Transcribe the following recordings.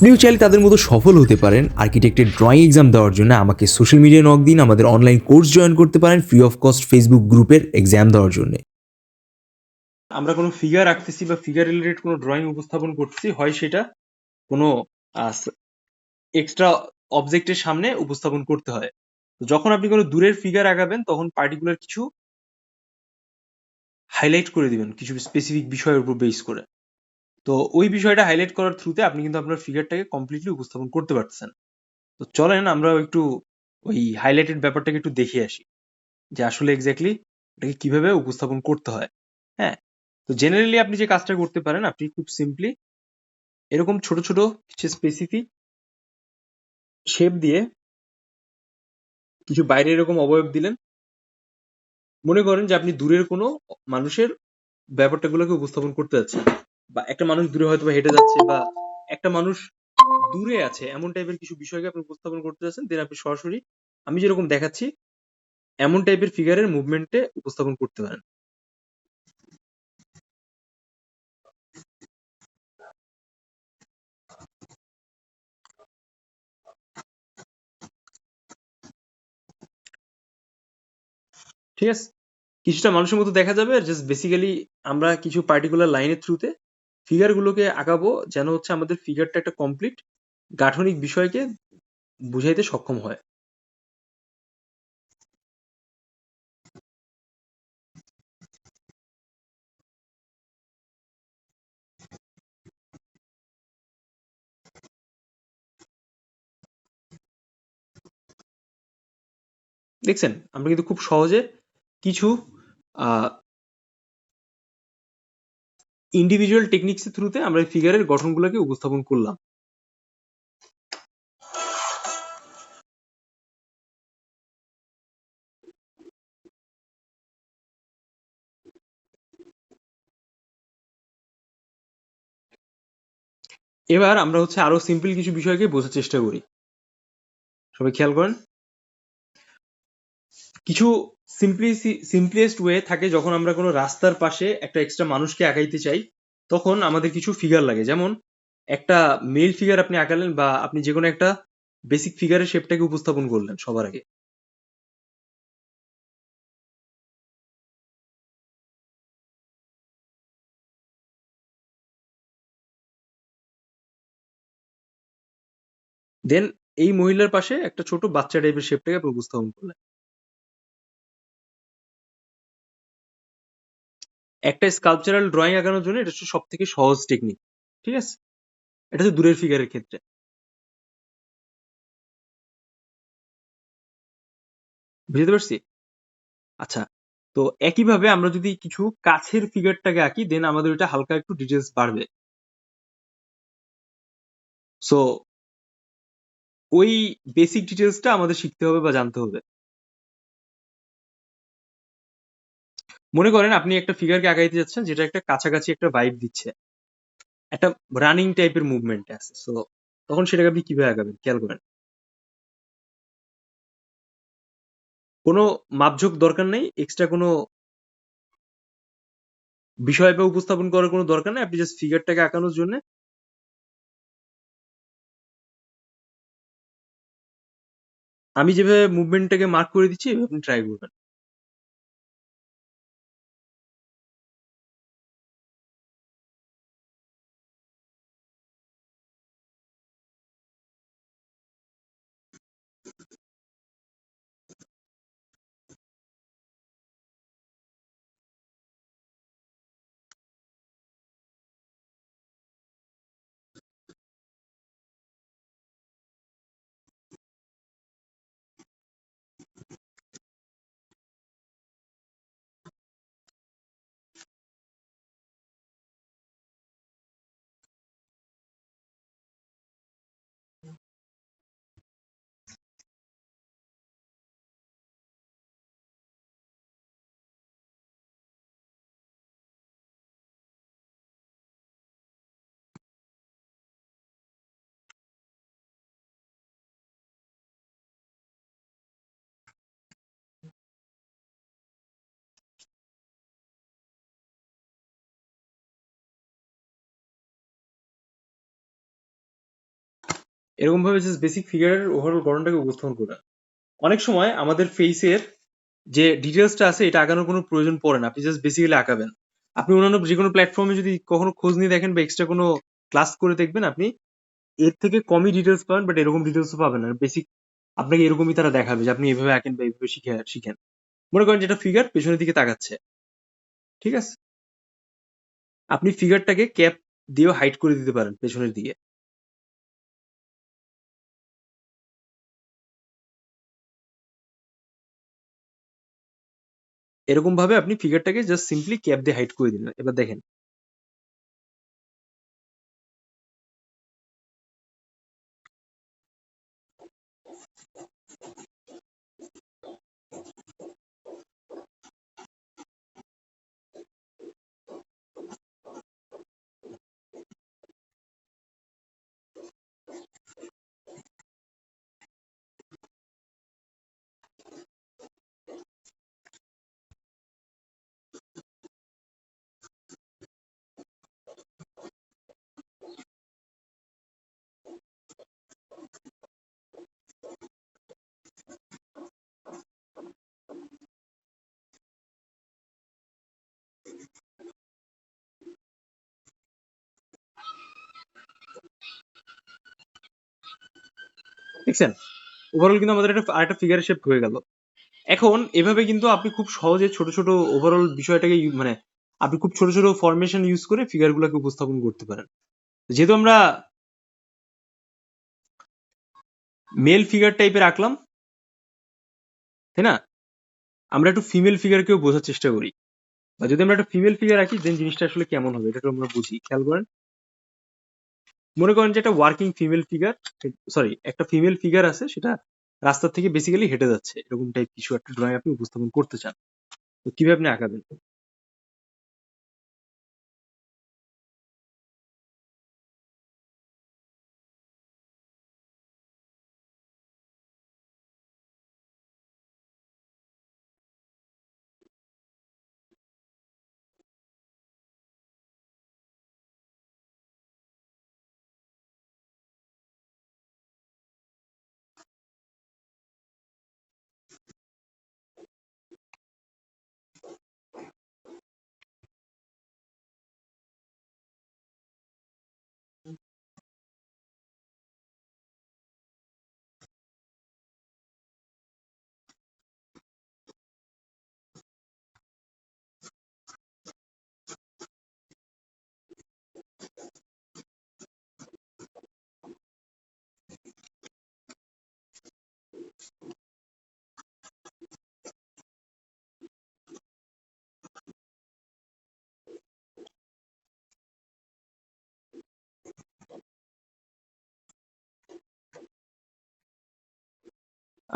আপনিও চাইলে তাদের মতো সফল হতে পারেন। আর্কিটেক্টের ড্রয়িং এক্সাম দেওয়ার জন্য আমাকে সোশ্যাল মিডিয়ায় নক দিন, আমাদের অনলাইন কোর্স জয়েন করতে পারেন ফ্রি অফ কস্ট ফেসবুক গ্রুপের এক্সাম দেওয়ার জন্য। আমরা কোনো ফিগার আঁকতেছি বা ফিগার রিলেটেড কোনো ড্রয়িং উপস্থাপন করতেছি, হয় সেটা কোনো এক্সট্রা অবজেক্টের সামনে উপস্থাপন করতে হয়। তো যখন আপনি কোনো দূরের ফিগার আঁকাবেন তখন পার্টিকুলার কিছু হাইলাইট করে দিবেন কিছু স্পেসিফিক বিষয়ের উপর বেস করে। তো ওই বিষয়টা হাইলাইট করার থ্রুতে আপনি কিন্তু আপনার ফিগারটাকে কমপ্লিটলি উপস্থাপন করতে পারতেছেন। তো চলেন আমরা একটু ওই হাইলাইটেড ব্যাপারটাকে একটু দেখে আসি যে আসলে এক্স্যাক্টলি এটাকে কিভাবে উপস্থাপন করতে হয়। হ্যাঁ, তো জেনারেলি আপনি যে কাজটা করতে পারেন, আপনি খুব সিম্পলি এরকম ছোট ছোট কিছু স্পেসিফিক শেপ দিয়ে কিছু বাইরে এরকম অবয়ব দিলেন। মনে করেন যে আপনি দূরের কোনো মানুষের ব্যাপারটাগুলোকে উপস্থাপন করতে যাচ্ছেন, বা একটা মানুষ দূরে হয়তো বা হেঁটে যাচ্ছে, বা একটা মানুষ দূরে আছে, এমন টাইপের কিছু বিষয়কে আপনি উপস্থাপন করতে যাচ্ছেন। দেন আপনি সরাসরি আমি যেরকম দেখাচ্ছি এমন টাইপের ফিগারের মুভমেন্টে উপস্থাপন করতে পারেন। ঠিক আছে, কিছুটা মানুষের মতো দেখা যাবে, জাস্ট বেসিক্যালি আমরা কিছু পার্টিকুলার লাইনের থ্রুতে ফিগার গুলোকে আঁকাবো, যেন হচ্ছে আমাদের ফিগারটা একটা কমপ্লিট গাঠনিক বিষয়কে বুঝাইতে সক্ষম হয়। দেখছেন, আমরা কিন্তু খুব সহজে কিছু ইন্ডিভিজুয়াল টেকনিক্স এর থ্রুতে আমরা ফিগারের গঠনগুলোকে উপস্থাপন করলাম। এবার আমরা হচ্ছে আরো সিম্পল কিছু বিষয়কে বোঝার চেষ্টা করি। সবাই খেয়াল করেন, কিছু সিম্পলিয়েস্ট ওয়ে থাকে যখন আমরা কোনো রাস্তার পাশে একটা এক্সট্রা মানুষকে আঁকাইতে চাই, তখন আমাদের কিছু ফিগার লাগে। যেমন একটা মেল ফিগার আপনি আঁকালেন, বা আপনি যে কোনো একটা বেসিক ফিগারের শেপটাকে উপস্থাপন করলেন সবার আগে। দেন এই মহিলার পাশে একটা ছোট বাচ্চা টাইপের শেপটাকে আপনি উপস্থাপন করলেন। একটা স্কাল্পচারাল ড্রয়িং আঁকানোর জন্য এটা হচ্ছে সব থেকে সহজ টেকনিক। ঠিক আছে, এটা হচ্ছে দূরের ফিগারের ক্ষেত্রে। বুঝতে পারছি? আচ্ছা, তো একইভাবে আমরা যদি কিছু কাছের ফিগারটাকে আঁকি, দেন আমাদের ওইটা হালকা একটু ডিটেলস বাড়বে। সো ওই বেসিক ডিটেলসটা আমাদের শিখতে হবে বা জানতে হবে। মনে করেন আপনি একটা ফিগারকে আগাইতে যাচ্ছেন যেটা একটা কাছাকাছি একটা ভাইব দিচ্ছে, একটা রানিং টাইপের মুভমেন্ট আছে। সো তখন সেটাকে আপনি কিভাবে আগাবেন খেয়াল করেন। কোনো মাপঝোঁক দরকার নেই, এক্সট্রা কোনো বিষয় বা উপস্থাপন করার কোনো দরকার নেই। আপনি জাস্ট ফিগারটাকে আঁকানোর জন্য আমি যেভাবে মুভমেন্টটাকে মার্ক করে দিচ্ছি এভাবে আপনি ট্রাই করবেন। এরকম ভাবে জাস্ট বেসিক ফিগারের ওভারঅল গঠনটাকে উপস্থাপন করে। অনেক সময় আমাদের ফেসের যে ডিটেলসটা আছে এটা আঁকানোর কোনো প্রয়োজন পড়ে না, আপনি জাস্ট বেসিক্যালি আঁকাবেন। আপনি অন্যান্য যে কোনো প্ল্যাটফর্মে যদি কখনো খোঁজ নিয়ে দেখেন বা এক্সট্রা কোনো ক্লাস করে দেখবেন, আপনি এর থেকে কমই ডিটেলস পাবেন, বাট এরকম ডিটেলসও পাবেন না। বেসিক আপনাকে এরকমই তারা দেখাবে যে আপনি এভাবে আঁকেন বা এইভাবে শিখেন। মনে করেন যেটা ফিগার পেছনের দিকে তাকাচ্ছে, ঠিক আছে? আপনি ফিগারটাকে ক্যাপ দিয়েও হাইড করে দিতে পারেন পেছনের দিকে। এরকম ভাবে আপনি ফিগারটাকে জাস্ট সিম্পলি ক্যাপ দিয়ে হাইড করে দিলেন। এবার দেখেন, দেখছেন ওভারঅল কিন্তু আমাদের একটা আরেকটা ফিগারের শেপ হয়ে গেল। এখন এভাবে কিন্তু আপনি খুব সহজে ছোট ছোট ওভারঅল বিষয়টাকে মানে আপনি খুব ছোট ছোট ফরমেশন ইউজ করে ফিগারগুলোকে উপস্থাপন করতে পারেন। যেহেতু আমরা মেল ফিগার টাইপের আঁকলাম, তাই না? আমরা একটু ফিমেল ফিগারকেও বোঝার চেষ্টা করি, বা যদি আমরা একটা ফিমেল ফিগার আঁকি দেন জিনিসটা আসলে কেমন হবে এটা একটু আমরা বুঝি। খেয়াল করেন, মনে করেন যে একটা ওয়ার্কিং ফিমেল ফিগার, সরি একটা ফিমেল ফিগার আছে, সেটা রাস্তা থেকে বেসিক্যালি হেঁটে যাচ্ছে, এরকম টাইপ কিছু একটা ড্রয়িং আপনি উপস্থাপন করতে চান। তো কিভাবে আপনি আঁকাবেন?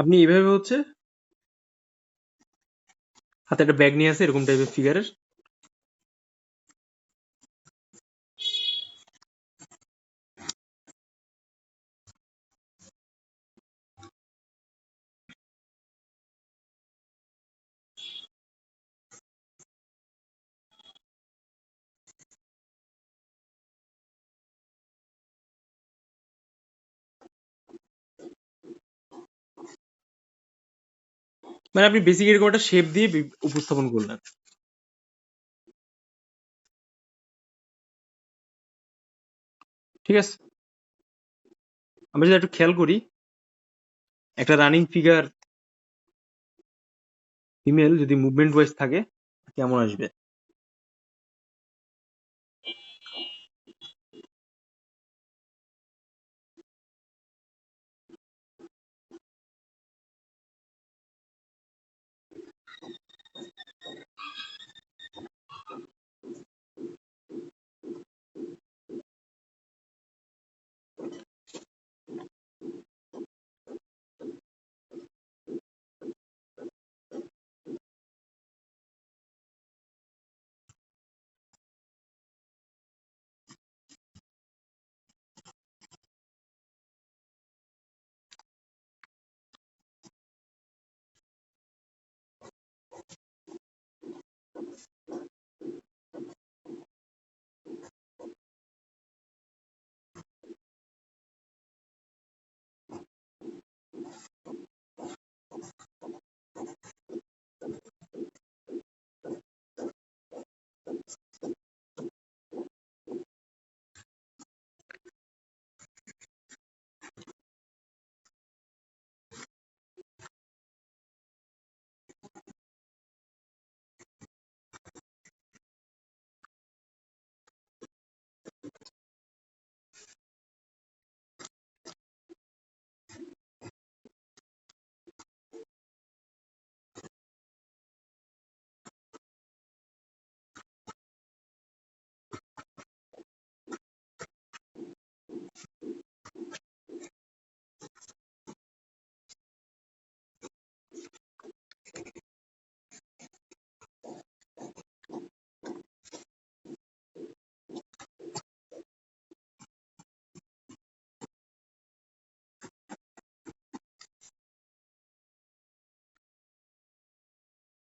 আপনি এভাবে হচ্ছে হাতে একটা ব্যাগ নিয়ে আছে এরকম টাইপের ফিগারের, মানে আপনি বেসিক এরকম একটা শেপ দিয়ে উপস্থাপন করলেন, ঠিক আছে? আমরা যদি একটু খেয়াল করি, একটা রানিং ফিগার ফিমেল যদি মুভমেন্ট ওয়াইজ থাকে কেমন আসবে?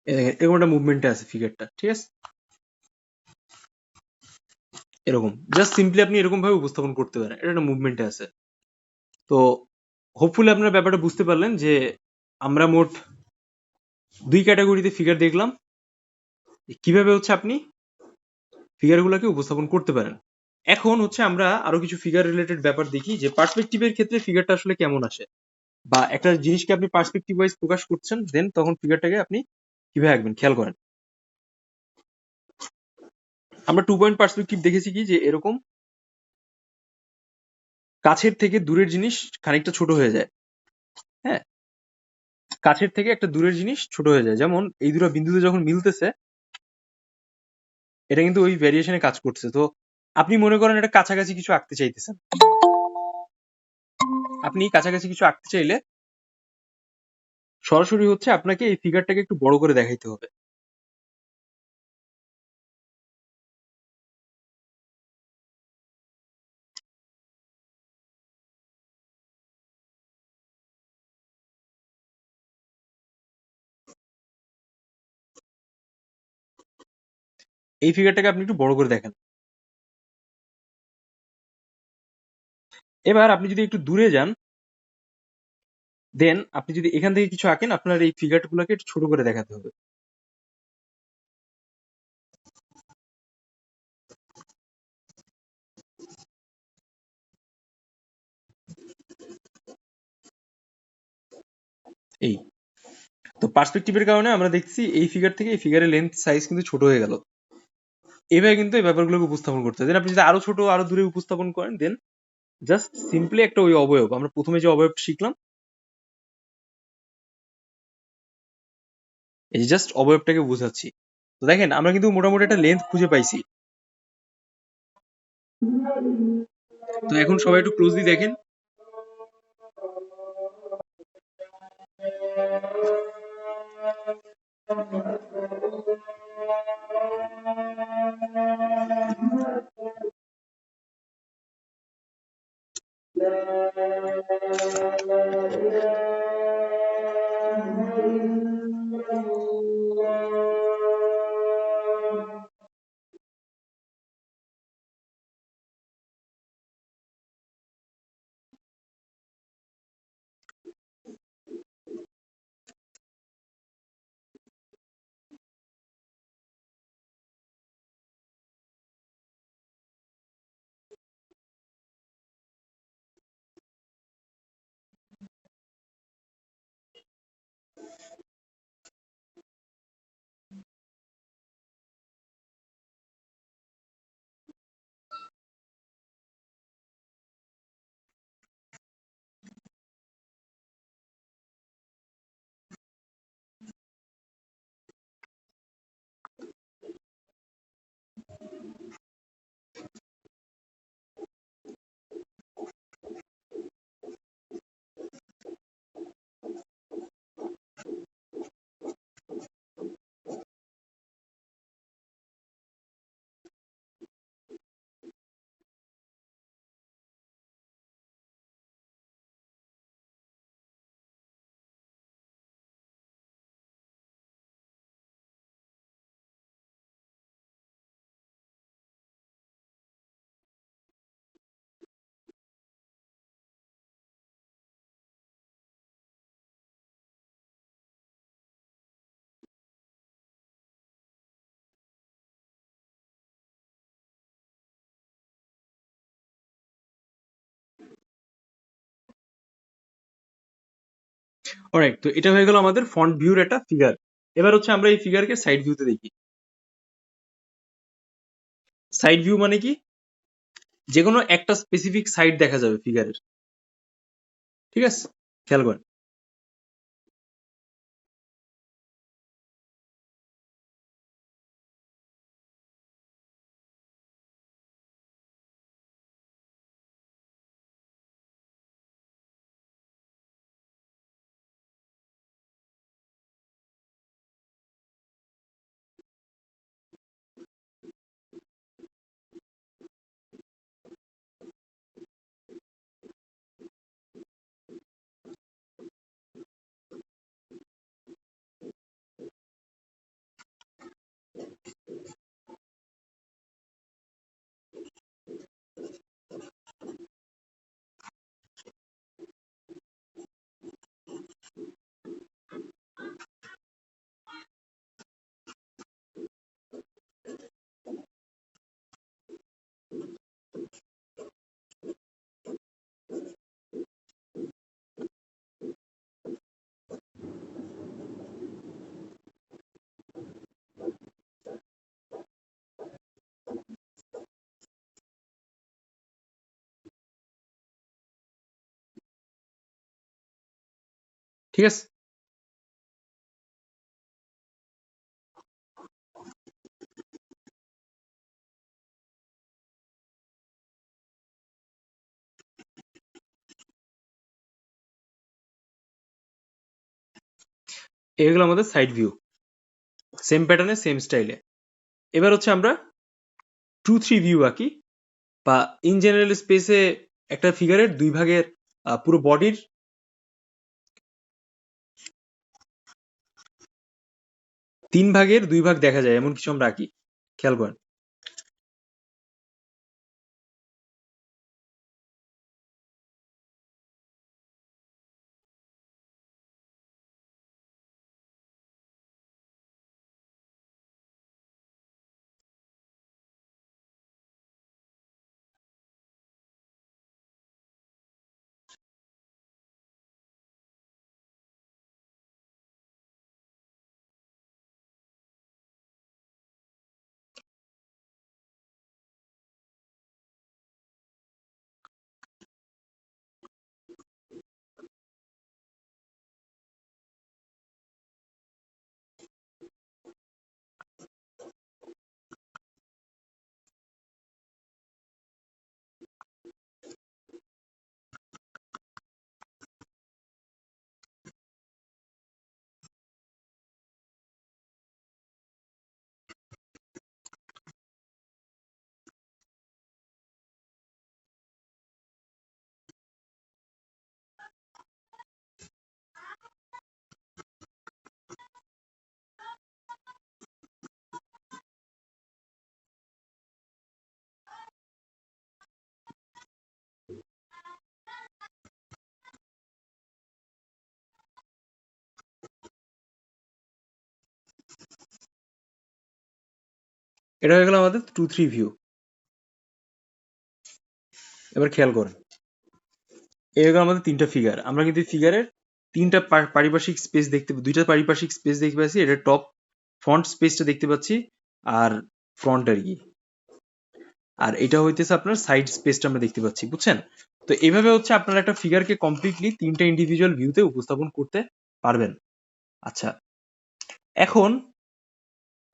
এরকম একটা মুভমেন্টে আছে ফিগারটা, ঠিক আছে? এরকম জাস্ট সিম্পলি আপনি এরকম ভাবে উপস্থাপন করতে পারেন, এটা একটা মুভমেন্টে আছে। তো হোপফুলি আপনারা ব্যাপারটা বুঝতে পারলেন যে আমরা মোট 2 ক্যাটাগরিতে ফিগার দেখলাম, কিভাবে হচ্ছে আপনি ফিগারগুলোকে উপস্থাপন করতে পারেন। এখন হচ্ছে আমরা আরো কিছু ফিগার রিলেটেড ব্যাপার দেখি যে পার্সপেক্টিভের ক্ষেত্রে ফিগারটা আসলে কেমন আসে, বা একটা জিনিসকে আপনি পার্সপেক্টিভ ওয়াইজ প্রকাশ করছেন, দেন তখন ফিগারটাকে আপনি কিভাবে আঁকবেন খেয়াল করেন। আমরা 2 পয়েন্ট পার্সপেক্টিভ দেখেছি কি, যে এরকম কাছের থেকে দূরের জিনিস খানিকটা ছোট হয়ে যায়। হ্যাঁ, কাছের থেকে একটা দূরের জিনিস ছোট হয়ে যায়, যেমন এই দুটো বিন্দুতে যখন মিলতেছে, এটা কিন্তু ওই ভ্যারিয়েশনে কাজ করছে। তো আপনি মনে করেন এটা কাছাকাছি কিছু আঁকতে চাইতেছেন, আপনি কাছাকাছি কিছু আঁকতে চাইলে সরাসরি হচ্ছে আপনাকে এই ফিগারটাকে একটু বড় করে দেখাইতে হবে। এই ফিগারটাকে আপনি একটু বড় করে দেখেন। এবার আপনি যদি একটু দূরে যান, দেন আপনি যদি এখান থেকে কিছু আঁকেন, আপনার এই ফিগার গুলোকে একটু ছোট করে দেখাতে হবে। এই তো পার্সপেক্টিভের কারণে আমরা দেখছি এই ফিগার থেকে এই ফিগারের লেন্থ সাইজ কিন্তু ছোট হয়ে গেল। এভাবে কিন্তু এই ব্যাপারগুলোকে উপস্থাপন করতে হয়। দেন আপনি যদি আরো ছোট আরো দূরে উপস্থাপন করেন, দেন জাস্ট সিম্পলি একটা ওই অবয়ব, আমরা প্রথমে যে অবয়ব শিখলাম, এই যে জাস্ট অবয়বটাকে বোঝাচ্ছি। তো দেখেন আমরা কিন্তু মোটামুটি একটা লেন্থ খুঁজে পাইছি। তো এখন সবাই একটু ক্লোজলি দেখেন। অলরাইট, তো এটা হয়ে গেল আমাদের ফ্রন্ট ভিউর একটা ফিগার। এবার হচ্ছে আমরা এই ফিগারকে সাইড ভিউতে দেখি। সাইড ভিউ মানে কি, যে কোনো একটা স্পেসিফিক সাইড দেখা যাবে ফিগারের, ঠিক আছে? খেয়াল করেন। ঠিক আছে? এগুলো আমাদের সাইড ভিউ, সেম প্যাটার্নে সেম স্টাইলে। এবার হচ্ছে আমরা 2-3 ভিউ আঁকি, বা ইন জেনারেল স্পেসে একটা ফিগারের দুই ভাগের পুরো বডির 3 ভাগের 2 ভাগ দেখা যায় এমন কিছু আমরা আঁকি। খেয়াল করেন। এটা হয়ে গেল আমাদের 2-3 ভিউ। এবার খেয়াল করেন, এই হয়ে গেল আমাদের 3টা ফিগার। আমরা কিন্তু ফিগারের 3টা পারিপার্শ্বিক স্পেস দেখতে, 2টা পারিপার্শ্বিক স্পেস দেখতে পাচ্ছি। এটা টপ ফ্রন্ট স্পেসটা দেখতে পাচ্ছি, আর ফ্রন্ট আর কি। আর এটা হইতেছে আপনার সাইড স্পেসটা আমরা দেখতে পাচ্ছি, বুঝছেন? তো এইভাবে হচ্ছে আপনারা একটা ফিগারকে কমপ্লিটলি 3টা ইন্ডিভিজুয়াল ভিউতে উপস্থাপন করতে পারবেন। আচ্ছা, এখন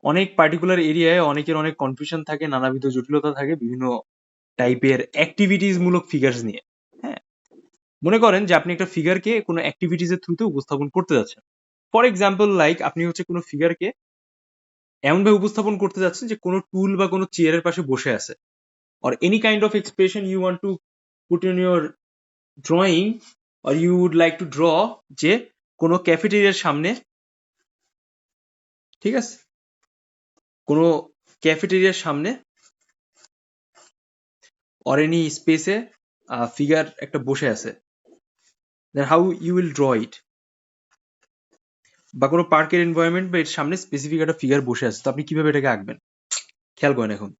অনেক পার্টিকুলার এরিয়ায় অনেকের অনেক কনফিউশন থাকে, নানাবিধ জটিলতা থাকে বিভিন্ন টাইপের অ্যাক্টিভিটিস মূলক ফিগার্স নিয়ে। হ্যাঁ, মনে করেন যে আপনি একটা ফিগারকে কোনো অ্যাক্টিভিটিস এর থ্রুতে উপস্থাপন করতে যাচ্ছেন। ফর এক্সাম্পল লাইক আপনি হচ্ছে কোনো ফিগারকে এমনভাবে উপস্থাপন করতে যাচ্ছেন যে কোনো টুল বা কোনো চেয়ারের পাশে বসে আছে, or any kind of expression you want to put in your drawing, or you would like to draw, যে কোনো ক্যাফেটেরিয়ার সামনে, ঠিক আছে, কোনো ক্যাফেটেরিয়ার সামনে or any স্পেসে ফিগার একটা বসে আছে, then how you will draw it। বা কোনো পার্কের এনভায়রনমেন্ট বা এর সামনে স্পেসিফিক একটা ফিগার বসে আছে, তো আপনি কিভাবে এটাকে আঁকবেন? খেয়াল করেন এখন।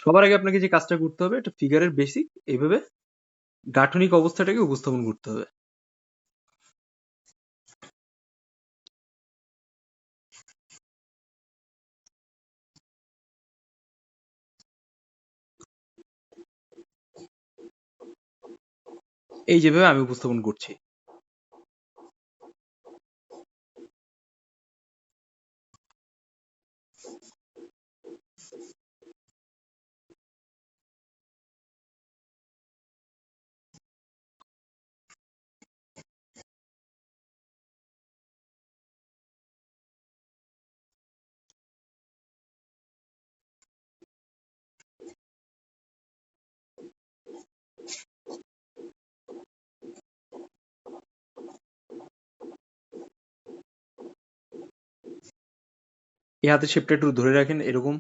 সবার আগে আপনাকে যে কাজটা করতে হবে, একটা ফিগারের বেসিক এইভাবে গাঠনিক অবস্থাটাকে উপস্থাপন করতে হবে। এই যেভাবে আমি উপস্থাপন করছি। এই হাতের শেপটা একটু ধরে রাখেন এরকম।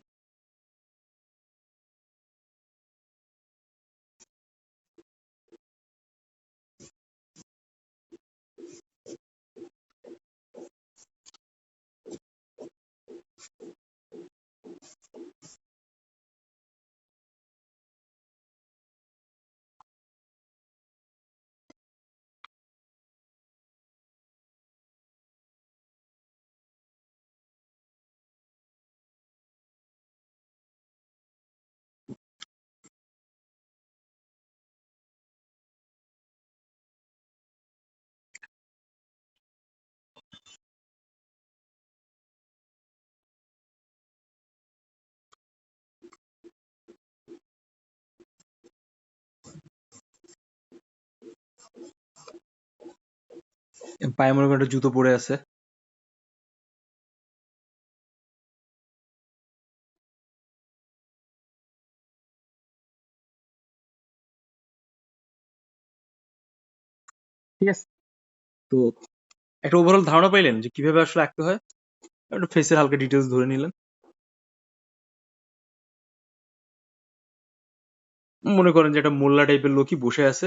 পায়ে মনে করেন একটা জুতো পরে আছে। ঠিক আছে? তো একটা ওভারঅল ধারণা পাইলেন যে কিভাবে আসলে আঁকতে হয়? একটু ফেসের হালকা ডিটেলস ধরে নিলেন। মনে করেন যে একটা মোল্লা টাইপের লোকই বসে আছে।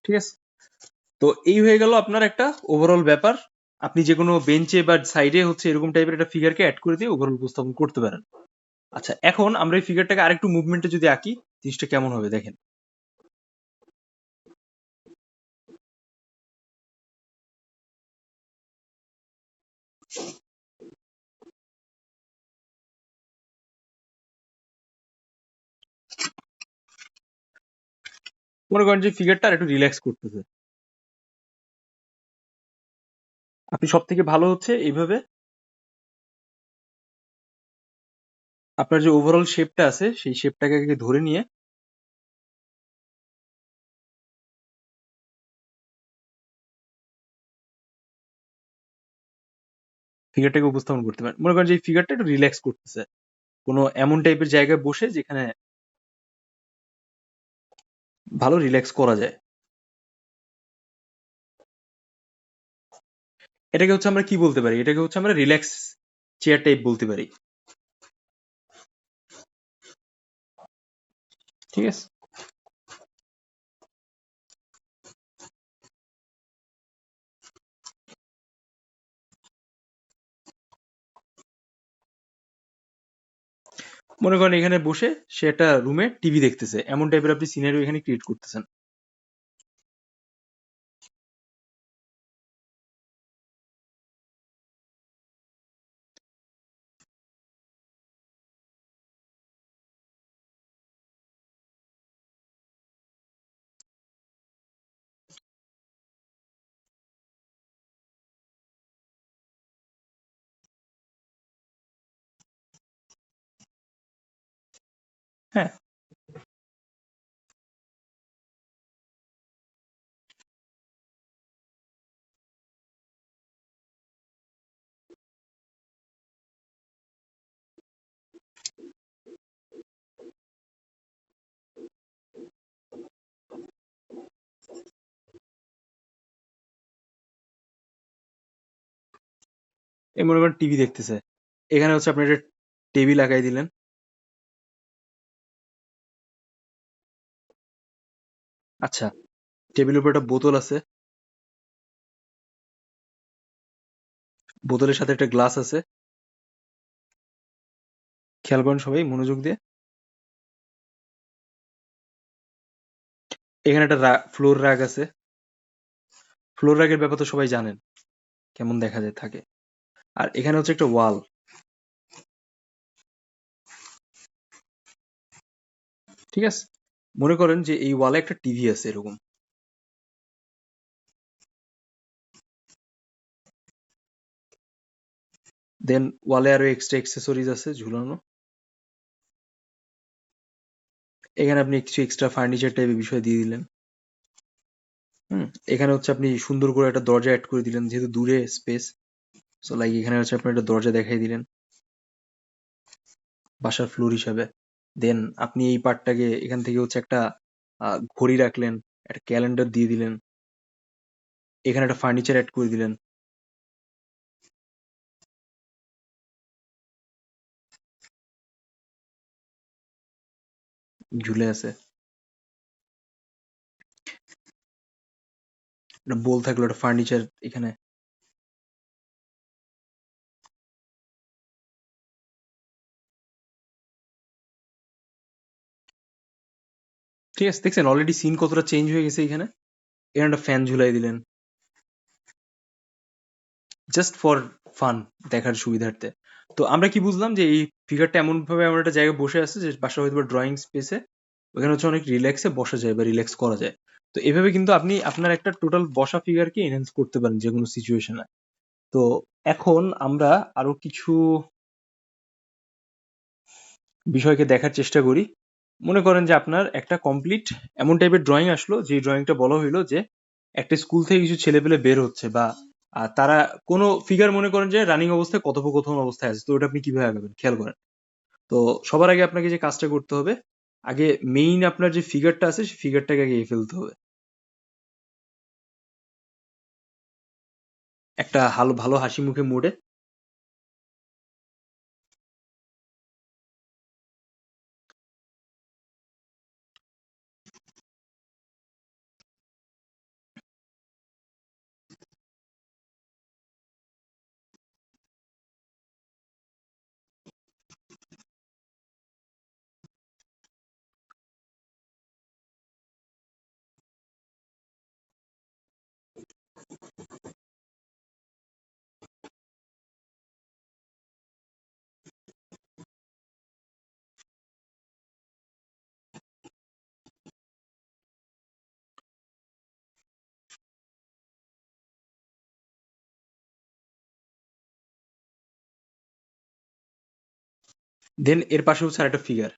ঠিক আছে? তো এই হয়ে গেল আপনার একটা ওভারঅল ব্যাপার। আপনি যে কোনো বেঞ্চে বা সাইডে হচ্ছে এরকম টাইপের একটা ফিগারকে অ্যাড করে দিয়ে ওভারঅল উপস্থাপন করতে পারেন। আচ্ছা, এখন আমরা এই ফিগারটাকে আরেকটু মুভমেন্টে যদি আঁকি, জিনিসটা কেমন হবে দেখেন। মনে করেন যে ফিগারটা আর একটু রিল্যাক্স করতেছে। আপনি সব থেকে ভালো হচ্ছে এইভাবে আপনার যে ওভারঅল শেপটা আছে সেই শেপটাকে আগে ধরে নিয়ে ফিগারটাকে উপস্থাপন করতে পারেন। মনে করেন যে এই ফিগারটা একটু রিল্যাক্স করতেছে কোনো এমন টাইপের জায়গায় বসে যেখানে ভালো রিল্যাক্স করা যায়। এটাকে হচ্ছে আমরা কি বলতে পারি? এটাকে হচ্ছে আমরা রিল্যাক্স চেয়ার টাইপ বলতে পারি। ঠিক আছে? মনে করেন এখানে বসে সে একটা রুমে টিভি দেখতেছে, এমন টাইপের আপনি সিনারিও এখানে ক্রিয়েট করতেছেন। হ্যাঁ, এই মনে করেন টিভি দেখতেছে, এখানে হচ্ছে আপনি একটা টেবিল লাগাই দিলেন। আচ্ছা, টেবিলের উপর একটা বোতল আছে, বোতলের সাথে একটা গ্লাস আছে। খেয়াল করেন সবাই মনোযোগ দিয়ে। এখানে একটা ফ্লোর রাগ আছে। ফ্লোর রাগের ব্যাপার তো সবাই জানেন কেমন দেখা যায় থাকে। আর এখানে হচ্ছে একটা ওয়াল। ঠিক আছে? মনে করেন যে এই ওয়ালে একটা টিভি আছে এরকম। দেন ওয়ালে আরো এক্সট্রা অ্যাক্সেসরিজ আছে ঝুলানো। এখানে আপনি কিছু এক্সট্রা ফার্নিচার টাইপের বিষয় দিয়ে দিলেন। হুম, এখানে হচ্ছে আপনি সুন্দর করে একটা দরজা অ্যাড করে দিলেন যেহেতু দূরে স্পেস। সো লাইক এখানে হচ্ছে আপনি একটা দরজা দেখাই দিলেন বাসার ফ্লোর হিসাবে। দেন আপনি এই পার্টটাকে এখান থেকে হচ্ছে একটা ঘড়ি রাখলেন, একটা ক্যালেন্ডার দিয়ে দিলেন, এখানে একটা ফার্নিচার অ্যাড করে দিলেন। ঝুলে আছে একটা বোল থাকলো, একটা ফার্নিচার এখানে। ঠিক আছে, দেখছেন অলরেডি সিন কতটা চেঞ্জ হয়ে গেছে। এখানে এখানে একটা ফ্যান ঝুলাই দিলেন। জাস্ট ফর ফান, দেখার সুবিধার্থে। তো আমরা কি বুঝলাম যে এই ফিগারটা এমন ভাবে এমন একটা জায়গায় বসে আছে যে পাশে হয়তো ড্রয়িং স্পেসে, ওখানে হচ্ছে অনেক রিল্যাক্সে বসা যায় বা রিল্যাক্স করা যায়। তো এভাবে কিন্তু আপনি আপনার একটা টোটাল বসা ফিগারকে এনহ্যান্স করতে পারেন যে কোনো সিচুয়েশনে। তো এখন আমরা আরো কিছু বিষয়কে দেখার চেষ্টা করি। মনে করেন যে আপনার একটা কমপ্লিট এমন টাইপের ড্রয়িং আসলো, যে ড্রয়িংটা বলা হইলো যে একটা স্কুল থেকে কিছু ছেলেপেলে বের হচ্ছে, বা তারা কোনো ফিগার মনে করেন যে রানিং অবস্থায় কথোপকথন অবস্থায় আছে, তো ওটা আপনি কিভাবে আঁকাবেন খেয়াল করেন। তো সবার আগে আপনাকে যে কাজটা করতে হবে, আগে মেইন আপনার যে ফিগারটা আছে সেই ফিগারটাকে আগে এঁকে ফেলতে হবে একটা ভালো ভালো হাসি মুখে মোড়ে। দেন এর পাশে হচ্ছে আরেকটা ফিগার।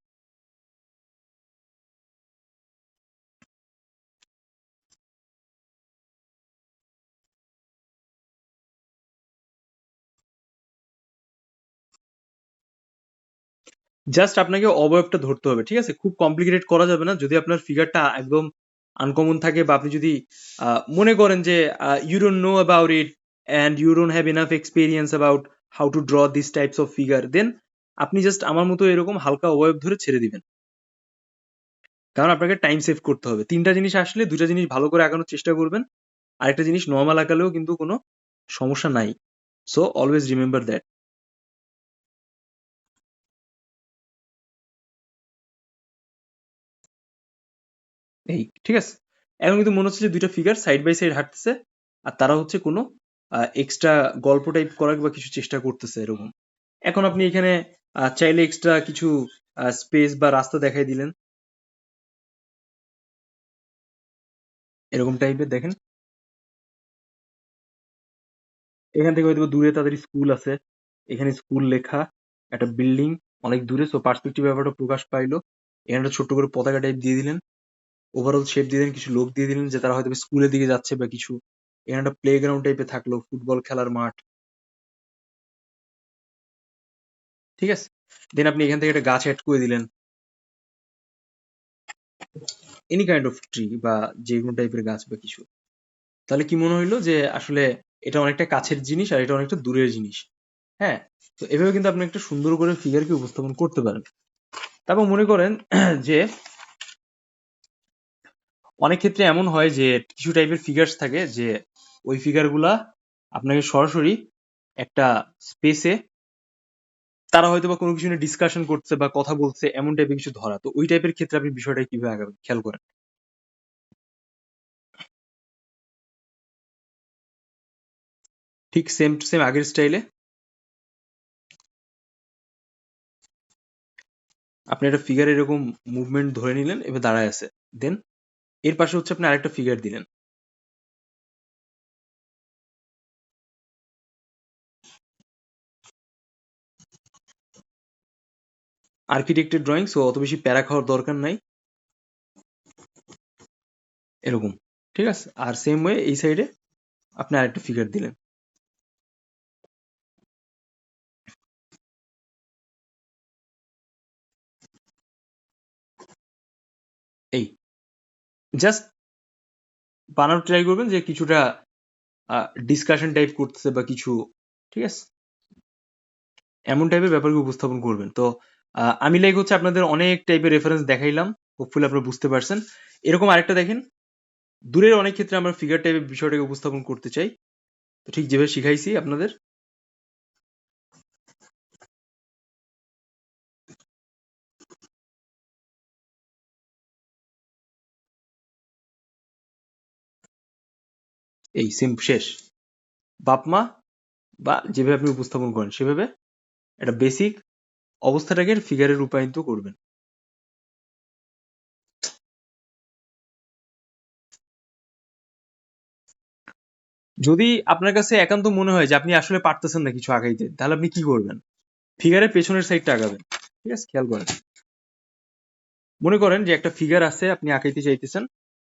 জাস্ট আপনাকে অবয়বটা ধরতে হবে, ঠিক আছে? খুব কমপ্লিকেটেড করা যাবে না। যদি আপনার ফিগারটা একদম আনকমন থাকে, বা আপনি যদি মনে করেন যে you don't know about it and you don't have enough experience about how to draw this types of figure, then আপনি জাস্ট আমার মতো এরকম হালকা অবয়ব ধরে ছেড়ে দিবেন। কারণ আপনাকে টাইম সেভ করতে হবে। ৩ টা জিনিস আসলে ২ টা জিনিস ভালো করে আঁকানোর চেষ্টা করবেন। আরেকটা জিনিস নরমাল আঁকালেও কিন্তু কোনো সমস্যা নাই। So always remember that. এই ঠিক আছে? এখন কিন্তু মনে হচ্ছে যে ২ টা ফিগার সাইড বাই সাইড হাঁটতেছে। আর তারা হচ্ছে কোনো এক্সট্রা গল্প টাইপ করার বা কিছু চেষ্টা করতেছে এরকম। এখন আপনি এখানে চাইলে এক্সট্রা কিছু স্পেস বা রাস্তা দেখাই দিলেন। এরকম টাইপের দেখেন। এখান থেকে হয়তো দূরে তাদের স্কুল আছে। এখানে স্কুল লেখা, একটা বিল্ডিং অনেক দূরে, সো পার্সপেক্টিভ ব্যাপারটা প্রকাশ পাইলো। এখানে একটা ছোট্ট করে পতাকা টাইপ দিয়ে দিলেন। ওভারঅল শেপ দিয়ে দিলেন, কিছু লোক দিয়ে দিলেন যে তারা হয়তো স্কুলের দিকে যাচ্ছে বা কিছু। এখানে একটা প্লে গ্রাউন্ড টাইপের থাকলো, ফুটবল খেলার মাঠ। ঠিক আছে? দেন আপনি এখান থেকে একটা গাছ অ্যাড করে দিলেন। এনি কাইন্ড অফ ট্রি বা যে কোনো টাইপের গাছ বা কিছু। তাহলে কি মনে হইলো যে আসলে এটা অনেকটা কাছের জিনিস আর এটা অনেকটা দূরের জিনিস। হ্যাঁ? তো এভাবে কিন্তু আপনি একটা সুন্দর করে ফিগারকে উপস্থাপন করতে পারেন। তারপর মনে করেন যে অনেক ক্ষেত্রে এমন হয় যে কিছু টাইপের ফিগার্স থাকে যে ওই ফিগার গুলা আপনাকে সরাসরি একটা স্পেসে তারা হয়তো বা কোনো কিছু নিয়ে ডিসকাশন করছে বা কথা বলছে, এমন টাইপের কিছু ধরা। তো ওই টাইপের ক্ষেত্রে আপনি বিষয়টা কিভাবে আগাবেন খেয়াল করেন। ঠিক সেম টু সেম আগের স্টাইলে আপনি একটা ফিগার এরকম মুভমেন্ট ধরে নিলেন, এবার দাঁড়ায় আছে। দেন এর পাশে হচ্ছে আপনি আরেকটা ফিগার দিলেন। আর্কিটেক্টের ড্রয়িং, সো অত বেশি প্যারা খাওয়ার দরকার নাই। এরকম। ঠিক আছে? আর সেম ওয়ে এই সাইডে আপনি আরেকটা ফিগার দিলেন। এই জাস্ট বানানোর ট্রাই করবেন যে কিছুটা ডিসকাশন টাইপ করতেছে বা কিছু। ঠিক আছে? এমন টাইপের ব্যাপারকে উপস্থাপন করবেন। তো আমি লাইক হচ্ছে আপনাদের অনেক টাইপের রেফারেন্স দেখাইলাম। হোপফুলি আপনারা বুঝতে পারছেন। এরকম আরেকটা দেখেন, দূরের অনেক ক্ষেত্রে আমরা ফিগার টাইপের বিষয়টাকে উপস্থাপন করতে চাই। তো ঠিক যেভাবে শিখাইছি আপনাদের, এই সেম শেষ। বাপ মা বা যেভাবে আপনি উপস্থাপন করেন সেভাবে একটা বেসিক অবস্থাটাকে ফিগারে রূপায়িত করবেন। যদি আপনার কাছে একান্ত মনে হয় যে আপনি আসলে পারতেছেন না কিছু আগাইতে, তাহলে আপনি কি করবেন? ফিগারের পেছনের সাইডটা আগাবেন। ঠিক আছে, খেয়াল করেন। মনে করেন যে একটা ফিগার আছে, আপনি আঁকাইতে চাইতেছেন,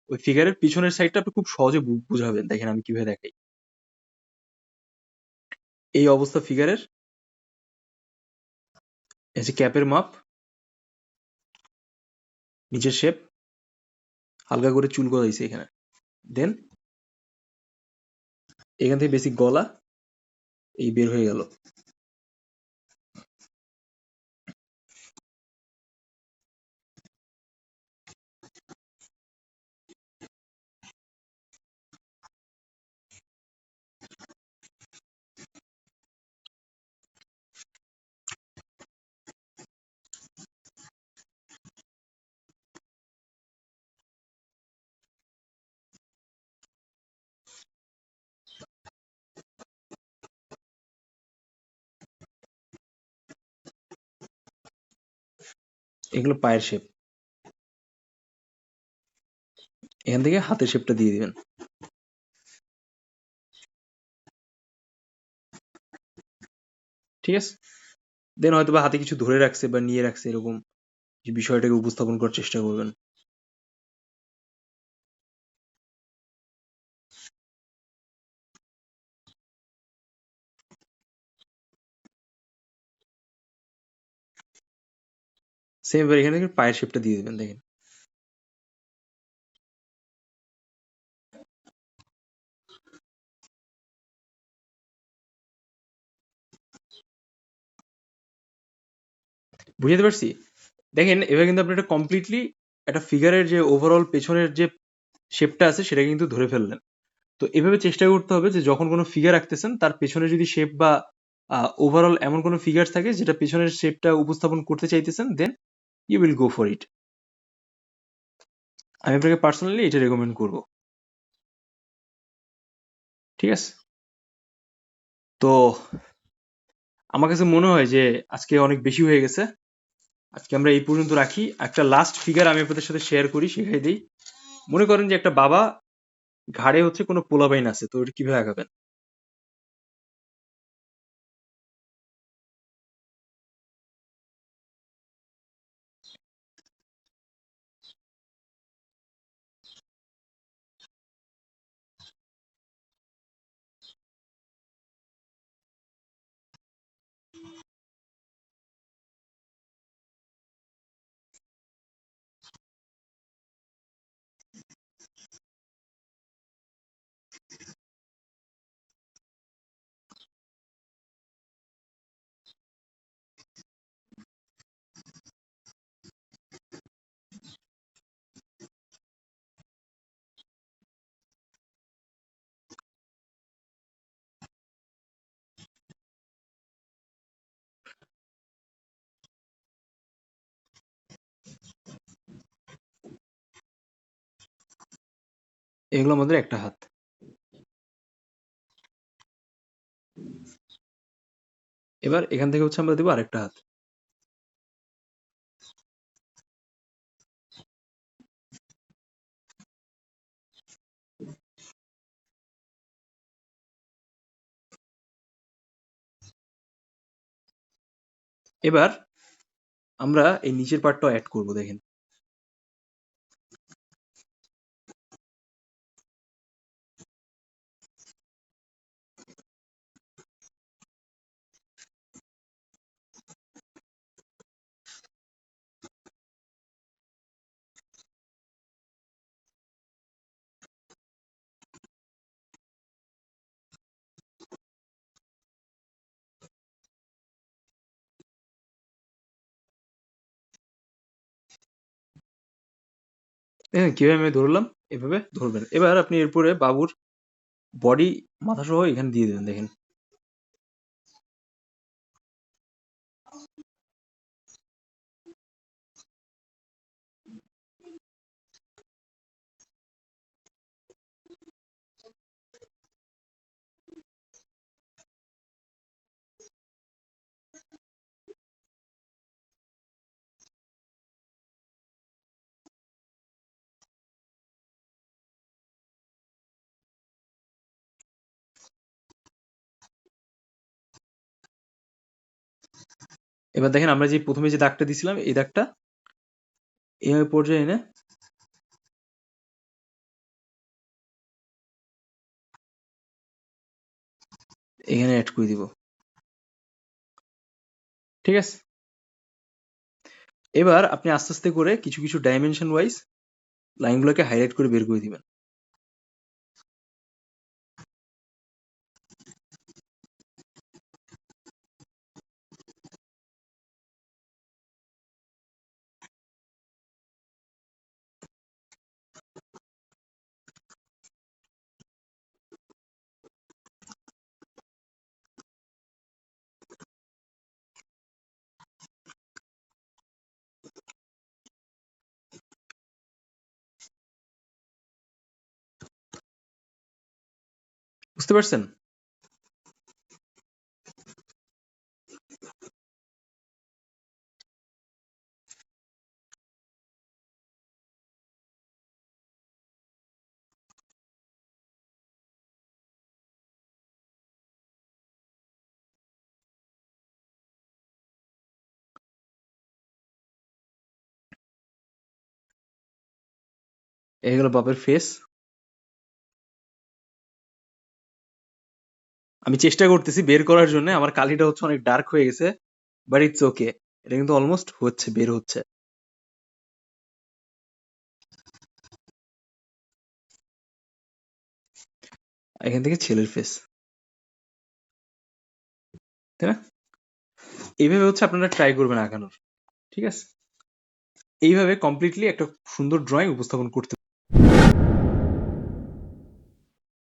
ওই ফিগারের পিছনের সাইডটা আপনি খুব সহজে বুঝাবেন। দেখেন আমি কিভাবে দেখাই। এই অবস্থা ফিগারের, এই যে ক্যাপের মাপ, নিচের শেপ, হালকা করে চুল গজাইছে এখানে। দেন এখান থেকে বেসিক গলা এই বের হয়ে গেল। এগুলো পায়ের শেপ। এখান থেকে হাতের শেপটা দিয়ে দিবেন। ঠিক আছে, দেন হয়তো বা হাতে কিছু ধরে রাখছে বা নিয়ে রাখছে, এরকম যে বিষয়টাকে উপস্থাপন করার চেষ্টা করবেন। সেম এবার এখান থেকে পায়ের শেপটা দিয়ে দিবেন। দেখেন বুঝতে পারছি। দেখেন এবার কিন্তু আপনি একটা কমপ্লিটলি একটা ফিগারের যে ওভারঅল পেছনের যে শেপটা আছে সেটা কিন্তু ধরে ফেললেন। তো এভাবে চেষ্টা করতে হবে যে যখন কোনো ফিগার আঁকতেছেন তার পেছনে যদি শেপ বা ওভারঅল এমন কোনো ফিগার থাকে যেটা পেছনের শেপটা উপস্থাপন করতে চাইতেছেন, then you will go for it. আমি আপনাকে পার্সোনালি এটা রেকমেন্ড করব। ঠিক আছে, তো আমার কাছে মনে হয় যে আজকে অনেক বেশি হয়ে গেছে। আজকে আমরা এই পর্যন্ত রাখি। একটা লাস্ট ফিগার আমি আপনাদের সাথে শেয়ার করি, শেখাই দিই। মনে করেন যে একটা বাবা ঘাড়ে হচ্ছে কোনো পোলাপাইন আছে, তো এটা কিভাবে আঁকাবেন? এগুলো আমাদের একটা হাত। এবার এখান থেকে হচ্ছে আমরা দেবো আরেকটা হাত। এবার আমরা এই নিচের পার্টটাও অ্যাড করব। দেখেন দেখেন কিভাবে আমি ধরলাম, এভাবে ধরবেন। এবার আপনি এরপরে বাবুর বডি, মাথা সহ এখানে দিয়ে দেবেন। দেখেন এবার দেখেন আমরা যে প্রথমে যে দাগটা দিছিলাম এই দাগটা এইভাবে পর্যায়ে এনে এখানে অ্যাড করে দিব। ঠিক আছে? এবার আপনি আস্তে আস্তে করে কিছু কিছু ডাইমেনশন ওয়াইজ লাইনগুলোকে হাইলাইট করে বের করে দিবেন। বুঝতে পারছেন? এই হলো বাপের ফেস। আমি চেষ্টা করতেছি বের করার জন্য, আমার কালিটা হচ্ছে অনেক ডার্ক হয়ে গেছে, বাট ইটস ওকে। এটা কিন্তু অলমোস্ট হচ্ছে, বের হচ্ছে। এখান থেকে ছেলের ফেস, তাই না? এইভাবে হচ্ছে আপনারা ট্রাই করবেন আঁকানোর। ঠিক আছে? এইভাবে কমপ্লিটলি একটা সুন্দর ড্রয়িং উপস্থাপন করতে